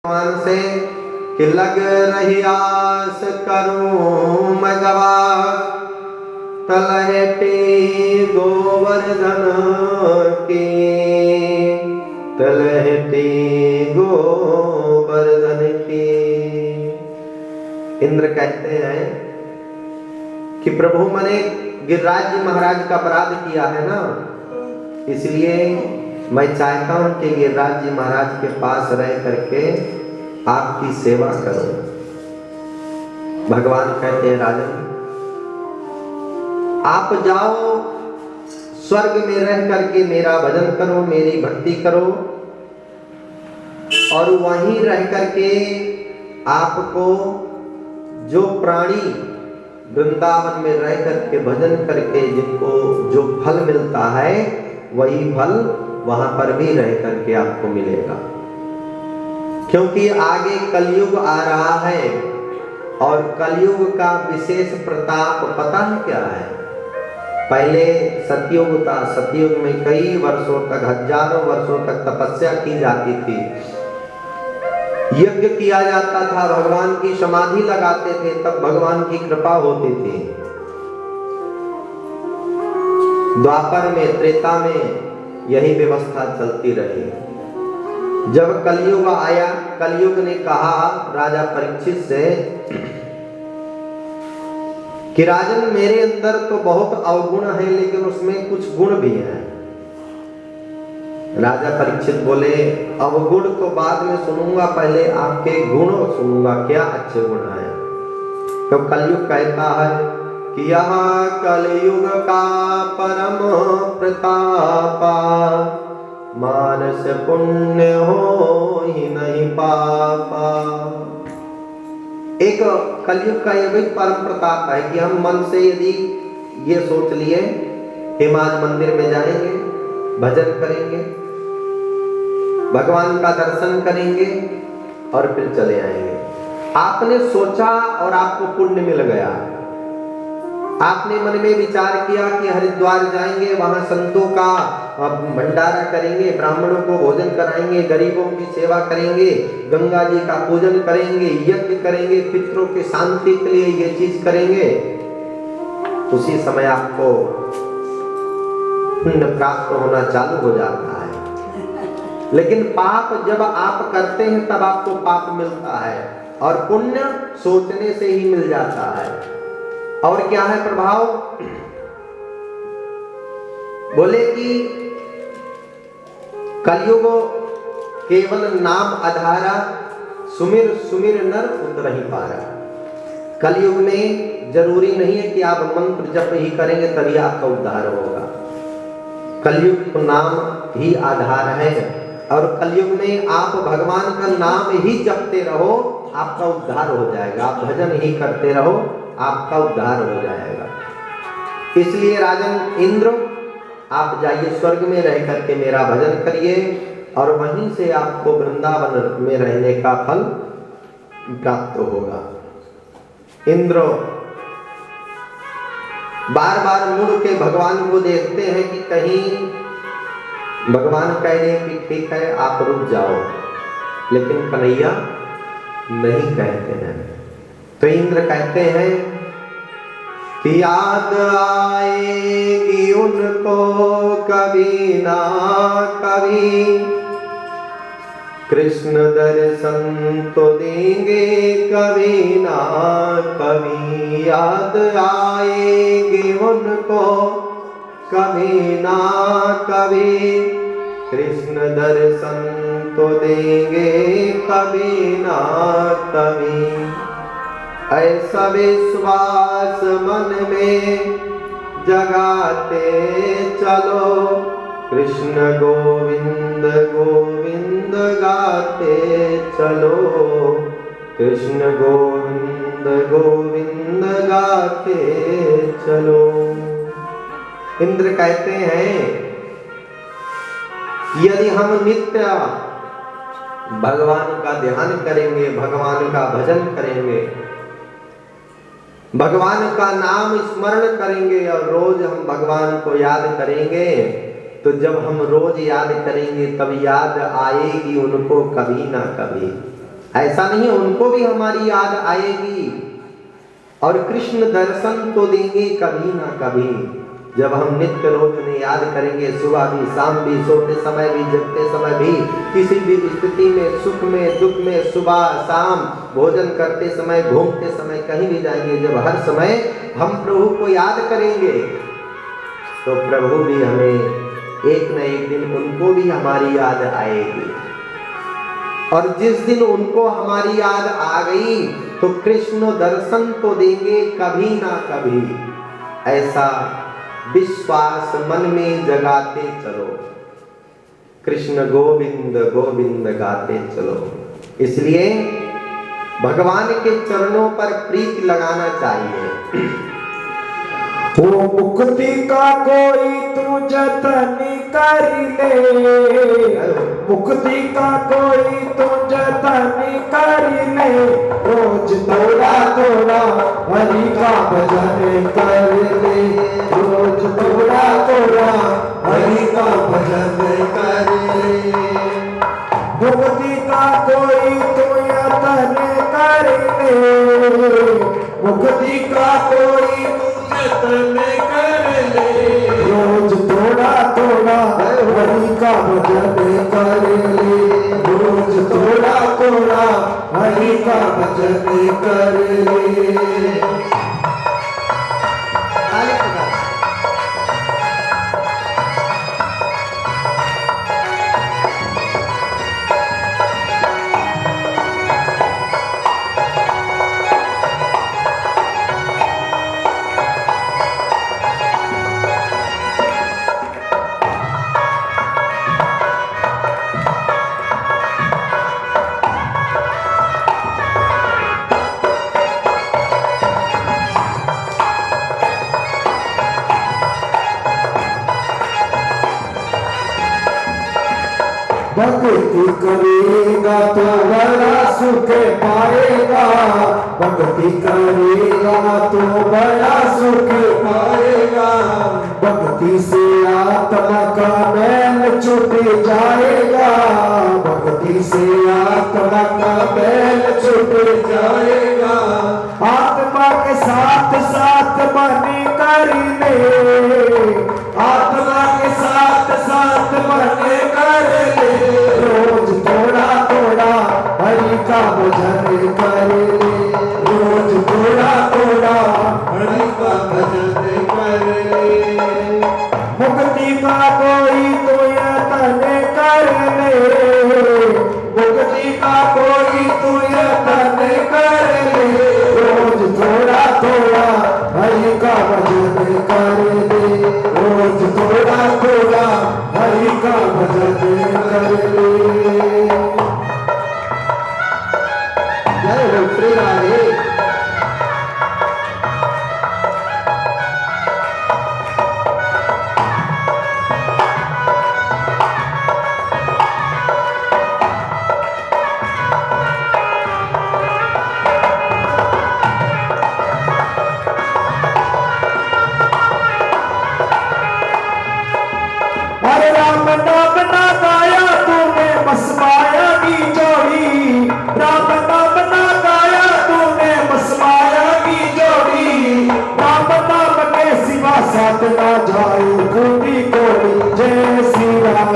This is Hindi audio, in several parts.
भगवान से कि लग रही आस करूं मैं गवाह, तलहटी गोवर्धन की, तलहटी गोवर्धन की। इंद्र कहते हैं कि प्रभु मैंने गिरिराज जी महाराज का अपराध किया है ना, इसलिए मैं चाहता हूं कि गिरिराज जी महाराज के पास रह करके आपकी सेवा करो। भगवान कहते हैं राजन, आप जाओ स्वर्ग में रह करके मेरा भजन करो, मेरी भक्ति करो, और वहीं रह करके आपको जो प्राणी वृंदावन में रह करके भजन करके जिनको जो फल मिलता है, वही फल वहां पर भी रह करके आपको मिलेगा। क्योंकि आगे कलयुग आ रहा है, और कलयुग का विशेष प्रताप पता है क्या है? पहले सतयुग था, सतयुग में कई वर्षों तक, हजारों वर्षों तक तपस्या की जाती थी, यज्ञ किया जाता था, भगवान की समाधि लगाते थे, तब भगवान की कृपा होती थी। द्वापर में, त्रेता में यही व्यवस्था चलती रही। जब कलयुग आया, कलयुग ने कहा राजा परीक्षित से कि राजन मेरे अंदर तो बहुत अवगुण है, लेकिन उसमें कुछ गुण भी हैं। राजा परीक्षित बोले अवगुण तो बाद में सुनूंगा, पहले आपके गुण सुनूंगा, क्या अच्छे गुण हैं। तो कलयुग कहता है कि यह कलयुग का परम प्रतापा, मानस पुण्य हो ही नहीं पापा। एक कलयुग का यह परम प्रताप है कि हम मन से यदि ये सोच लिए हम आज मंदिर में जाएंगे, भजन करेंगे, भगवान का दर्शन करेंगे और फिर चले आएंगे। आपने सोचा और आपको पुण्य मिल गया। आपने मन में विचार किया कि हरिद्वार जाएंगे, वहां संतों का भंडारा करेंगे, ब्राह्मणों को भोजन कराएंगे, गरीबों की सेवा करेंगे, गंगा जी का पूजन करेंगे, यज्ञ करेंगे, पितरों की शांति के लिए ये चीज करेंगे। उसी समय आपको पुण्य प्राप्त होना चालू हो जाता है। लेकिन पाप जब आप करते हैं तब आपको पाप मिलता है, और पुण्य सोचने से ही मिल जाता है। और क्या है प्रभाव? बोले कि कलयुग केवल नाम आधारा, सुमिर सुमिर नर उतरहि पारा। कलयुग में जरूरी नहीं है कि आप मंत्र जप ही करेंगे तभी आपका उद्धार होगा। कलयुग नाम ही आधार है, और कलयुग में आप भगवान का नाम ही जपते रहो, आपका उद्धार हो जाएगा। आप भजन ही करते रहो, आपका उद्धार हो जाएगा। इसलिए राजन इंद्र, आप जाइए स्वर्ग में रह करके मेरा भजन करिए, और वहीं से आपको वृंदावन में रहने का फल प्राप्त होगा। इंद्र बार बार मुड़ के भगवान को देखते हैं कि कहीं भगवान कह रहे कि ठीक है आप रुक जाओ, लेकिन कन्हैया नहीं कहते हैं। तो इंद्र कहते हैं कि याद आएगी उनको कभी ना कभी, कृष्ण दर्शन तो देंगे कभी ना कभी। याद आएगी उनको कभी ना कभी, कृष्ण दर्शन तो देंगे कभी ना कभी। ऐसा विश्वास मन में जगाते चलो, कृष्ण गोविंद गोविंद गाते चलो, कृष्ण गोविंद गोविंद गाते चलो। इंद्र कहते हैं यदि हम नित्य भगवान का ध्यान करेंगे, भगवान का भजन करेंगे, भगवान का नाम स्मरण करेंगे, और रोज हम भगवान को याद करेंगे, तो जब हम रोज याद करेंगे तब याद आएगी उनको कभी ना कभी। ऐसा नहीं, उनको भी हमारी याद आएगी और कृष्ण दर्शन तो देंगे कभी ना कभी। जब हम नित्य रोज उन्हें याद करेंगे, सुबह भी, शाम भी, सोते समय भी, जगते समय भी, किसी भी स्थिति में, सुख में, दुख में, सुबह शाम, भोजन करते समय, घूमते समय, कहीं भी जाएंगे, जब हर समय हम प्रभु को याद करेंगे तो प्रभु भी हमें एक न एक दिन, उनको भी हमारी याद आएगी। और जिस दिन उनको हमारी याद आ गई तो कृष्ण दर्शन तो देंगे कभी ना कभी, ऐसा विश्वास मन में जगाते चलो। कृष्ण गोविंद गोविंद गाते चलो। इसलिए भगवान के चरणों पर प्रीति लगाना चाहिए। वो मुक्ति का कोई तू जतन कर ले, मुक्ति का कोई तू जतन कर ले, रोज थोड़ा थोड़ा हरि का भजन कर ले, रोज थोड़ा थोड़ा हरि का भजन कर ले। मुक्ति का कोई तू यतन कर ले, मुक्ति का कोई यतन कर ले, रोज थोड़ा थोड़ा हरि का भजन कर ले, रोज थोड़ा थोड़ा हरि का भजन कर ले। भक्ति करेगा तो बड़ा सुख पाएगा, भक्ति करेगा तो बड़ा सुख पाएगा, भक्ति से आत्मा का मैल छूट जाएगा, भक्ति से आत्मा का मैल छूट जाएगा। आत्मा के साथ साथ मन कर ले, आत्मा के साथ साथ मन कर ले, रोज थोड़ा थोड़ा हरि का भजन कर ले, रोज थोड़ा थोड़ा हरि का भजन कर ले। मुक्ति का कोई तो यतन कर ले, मुक्ति का कोई तो यतन कर ले, रोज थोड़ा थोड़ा हरि का भजन कर ले, रोज थोड़ा थोड़ा हरि का भजन कर ले। जय हो श्री राधे। अरे राम नाम ना गाया तूने बस माया की जोड़ी, राम नाम ना गाया तूने बस माया की जोड़ी, राम नाम के सिवा साथ ना जाए कोई कोई। जय श्री राम,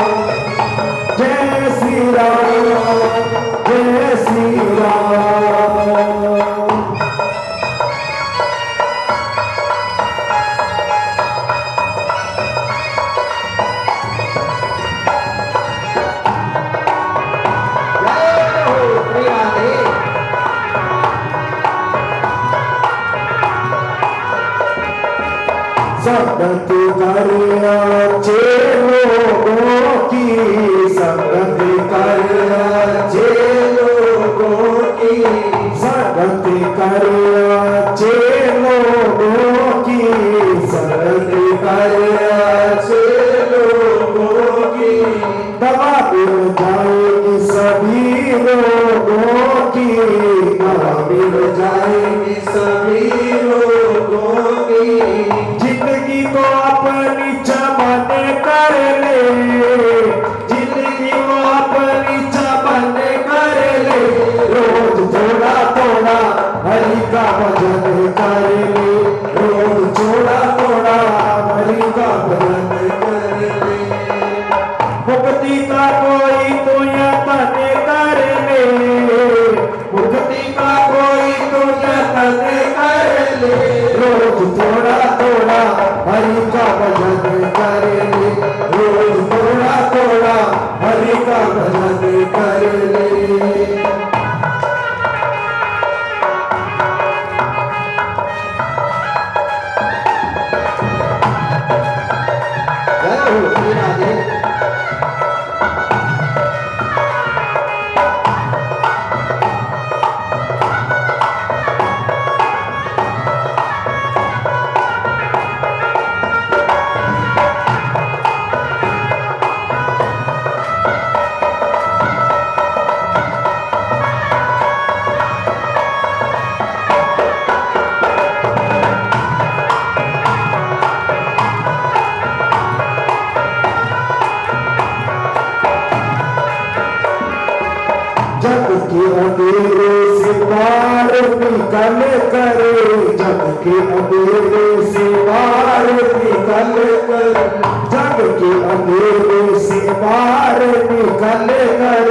जय श्री राम, जय श्री राम। संगत कर अच्छे लोगों की, संगत कर अच्छे लोगों की, संगत कर अच्छे लोगों की, संगत कर अच्छे लोगों की, दवा मिल जाएगी सभी लोगों की, दवा मिल जाएगी सभी लोगों की। जिंदगी को अपनी चमन कर ले, जिंदगी को अपनी चमन कर ले, भजन कर ले, रोज थोड़ा थोड़ा हरि का भजन कर ले। मुक्ति का कोई तो यतन कर ले, मुक्ति का कोई तो यतन कर ले, रोज थोड़ा थोड़ा हरि का भजन कर ले, रोज थोड़ा थोड़ा हरि का भजन कर ले। जय हो श्री राधे। जग के अंधेरे से पार निकल कर, जग के अंधेरे से पार निकल कर, जग के अंधेरे से पार निकल कर,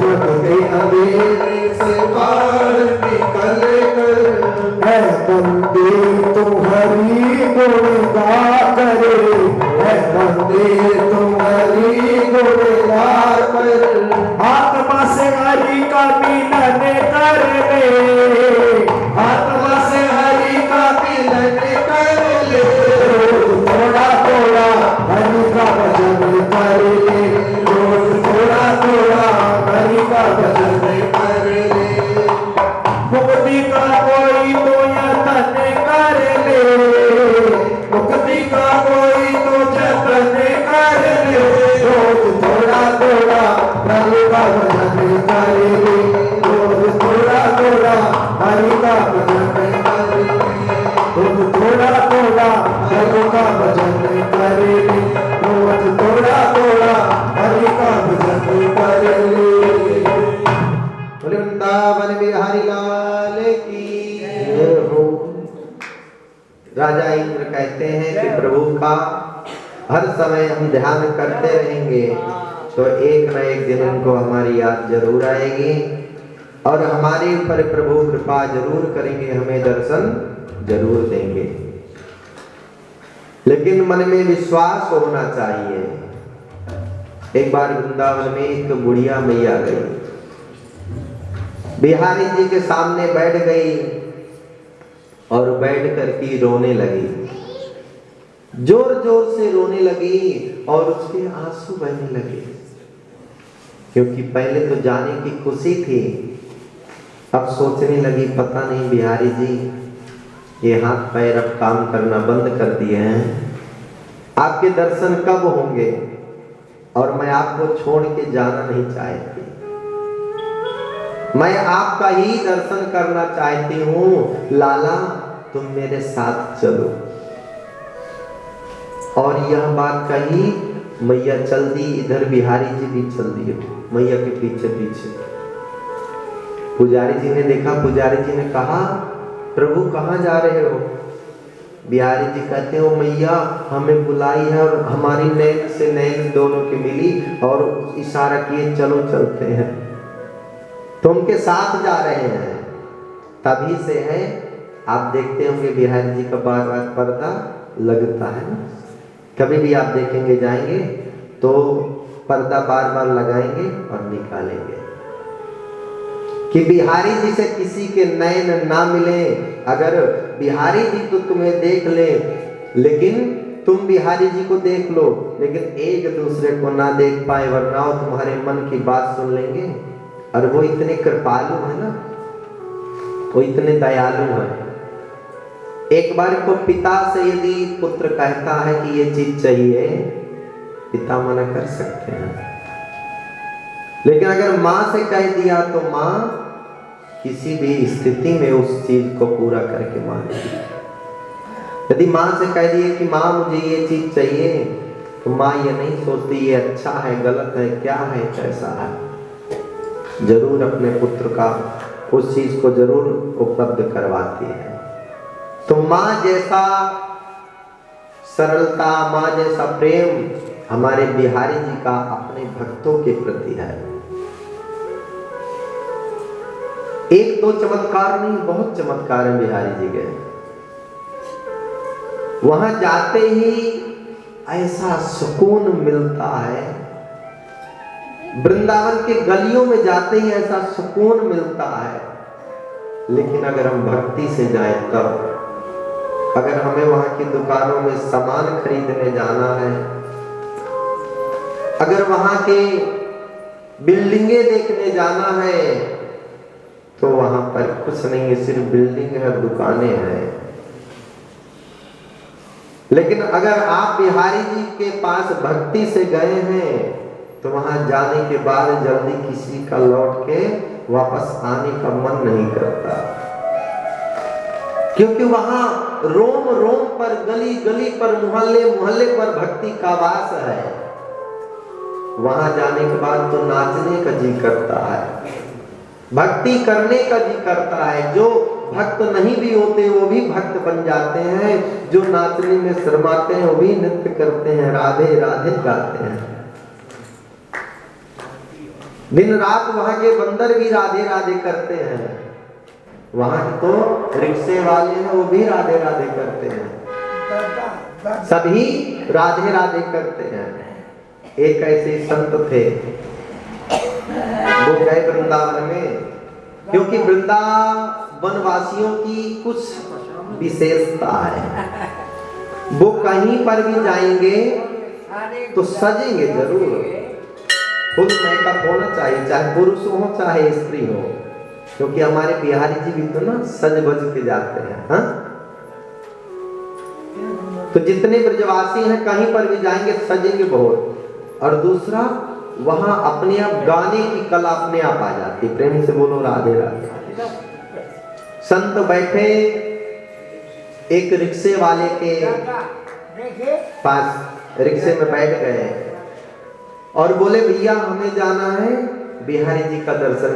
जग के अंधेरे से पार निकल कर, है बंदे तुम्हारी गुण गा करे, है बंदे तुम्हारी गुण गा कर, आत्मा से हरि का मिलन कर ले, आत्मा से हरि का मिलन कर ले, रोज थोड़ा थोड़ा हरि का भजन कर ले, रोज थोड़ा थोड़ा हरि का भजन कर ले। मुक्ति का कोई तो यतन कर ले, मुक्ति का कोई तो यतन कर ले, रोज थोड़ा थोड़ा हरि का भजन कर ले, रोज थोड़ा थोड़ा हरि का भजन कर ले, रोज थोड़ा थोड़ा हरि का भजन कर ले, रोज थोड़ा थोड़ा हरि का भजन कर ले। बोले वृंदावन बिहारी लाल की जय हो। राजा इंद्र कहते हैं कि प्रभु का हर समय हम ध्यान करते रहेंगे तो एक न एक दिन उनको हमारी याद जरूर आएगी और हमारे ऊपर प्रभु कृपा जरूर करेंगे, हमें दर्शन जरूर देंगे। लेकिन मन में विश्वास होना चाहिए। एक बार वृंदावन में एक बुढ़िया मैया गई, बिहारी जी के सामने बैठ गई और बैठ करके रोने लगी, जोर जोर से रोने लगी और उसके आंसू बहने लगे, क्योंकि पहले तो जाने की खुशी थी, अब सोचने लगी पता नहीं बिहारी जी ये हाथ पैर अब काम करना बंद कर दिए हैं, आपके दर्शन कब होंगे और मैं आपको छोड़ के जाना नहीं चाहती, मैं आपका ही दर्शन करना चाहती हूँ, लाला तुम मेरे साथ चलो। और यह बात कही, मैया चल दी, इधर बिहारी जी भी चल दिए मैया के पीछे पीछे। पुजारी जी ने देखा, पुजारी जी ने कहा प्रभु कहाँ जा रहे हो? बिहारी जी कहते हो मैया हमें बुलाई है और हमारी नैन से नैन दोनों की मिली और इशारा किए चलो चलते हैं, तुम के साथ जा रहे हैं। तभी से है, आप देखते होंगे बिहारी जी का बार बार पर्दा लगता है ना, कभी भी आप देखेंगे जाएंगे तो पर्दा बार बार लगाएंगे और निकालेंगे कि बिहारी जी से किसी के नैन ना मिले। अगर बिहारी जी तो तुम्हें देख ले, लेकिन तुम बिहारी जी को देख लो, लेकिन एक दूसरे को ना देख पाए, वरना वो तुम्हारे मन की बात सुन लेंगे। और वो इतने कृपालु है ना, वो इतने दयालु है। एक बार को पिता से यदि पुत्र कहता है कि ये चीज चाहिए, पिता मना कर सकते हैं, लेकिन अगर माँ से कह दिया तो माँ किसी भी स्थिति में उस चीज को पूरा करके मानेगी। यदि माँ से कह दिए कि माँ मुझे ये चीज चाहिए, तो माँ ये नहीं सोचती ये अच्छा है गलत है क्या है कैसा है, जरूर अपने पुत्र का उस चीज को जरूर उपलब्ध करवाती है। तो माँ जैसा सरलता, माँ जैसा प्रेम हमारे बिहारी जी का अपने भक्तों के प्रति है। एक दो चमत्कार नहीं, बहुत चमत्कार है बिहारी जी के। वहां जाते ही ऐसा सुकून मिलता है, वृंदावन के गलियों में जाते ही ऐसा सुकून मिलता है। लेकिन अगर हम भक्ति से जाएं तब, अगर हमें वहां की दुकानों में सामान खरीदने जाना है, अगर वहां के बिल्डिंगे देखने जाना है, तो वहां पर कुछ नहीं है, सिर्फ बिल्डिंग है, दुकानें हैं। लेकिन अगर आप बिहारी जी के पास भक्ति से गए हैं तो वहां जाने के बाद जल्दी किसी का लौट के वापस आने का मन नहीं करता, क्योंकि वहां रोम रोम पर, गली गली पर, मोहल्ले मोहल्ले पर भक्ति का वास है। वहां जाने के बाद तो नाचने का जी करता है, भक्ति करने का जी करता है। जो भक्त नहीं भी होते वो भी भक्त बन जाते हैं, जो नाचने में शर्माते हैं वो भी नृत्य करते हैं, राधे राधे गाते हैं। दिन रात वहां के बंदर भी राधे राधे करते हैं, वहां तो रिक्शे वाले हैं वो भी राधे राधे करते हैं, सभी राधे राधे करते हैं। एक ऐसे संत थे, वो गए वृंदावन में, क्योंकि वृंदावन वासियों की कुछ विशेषता है, वो कहीं पर भी जाएंगे तो सजेंगे जरूर। फुल मेकअप होना चाहिए, चाहे पुरुष हो चाहे स्त्री हो, क्योंकि हमारे बिहारी जी भी तो ना सज बज के जाते हैं। हा? तो जितने ब्रजवासी हैं कहीं पर भी जाएंगे सजेंगे बहुत। और दूसरा, वहां अपने आप गाने की कला अपने आप आ जाती। प्रेम से बोलो राधे राधे। संत बैठे एक रिक्शे वाले के पास, रिक्शे में बैठ गए और बोले भैया हमें जाना है बिहारी जी का दर्शन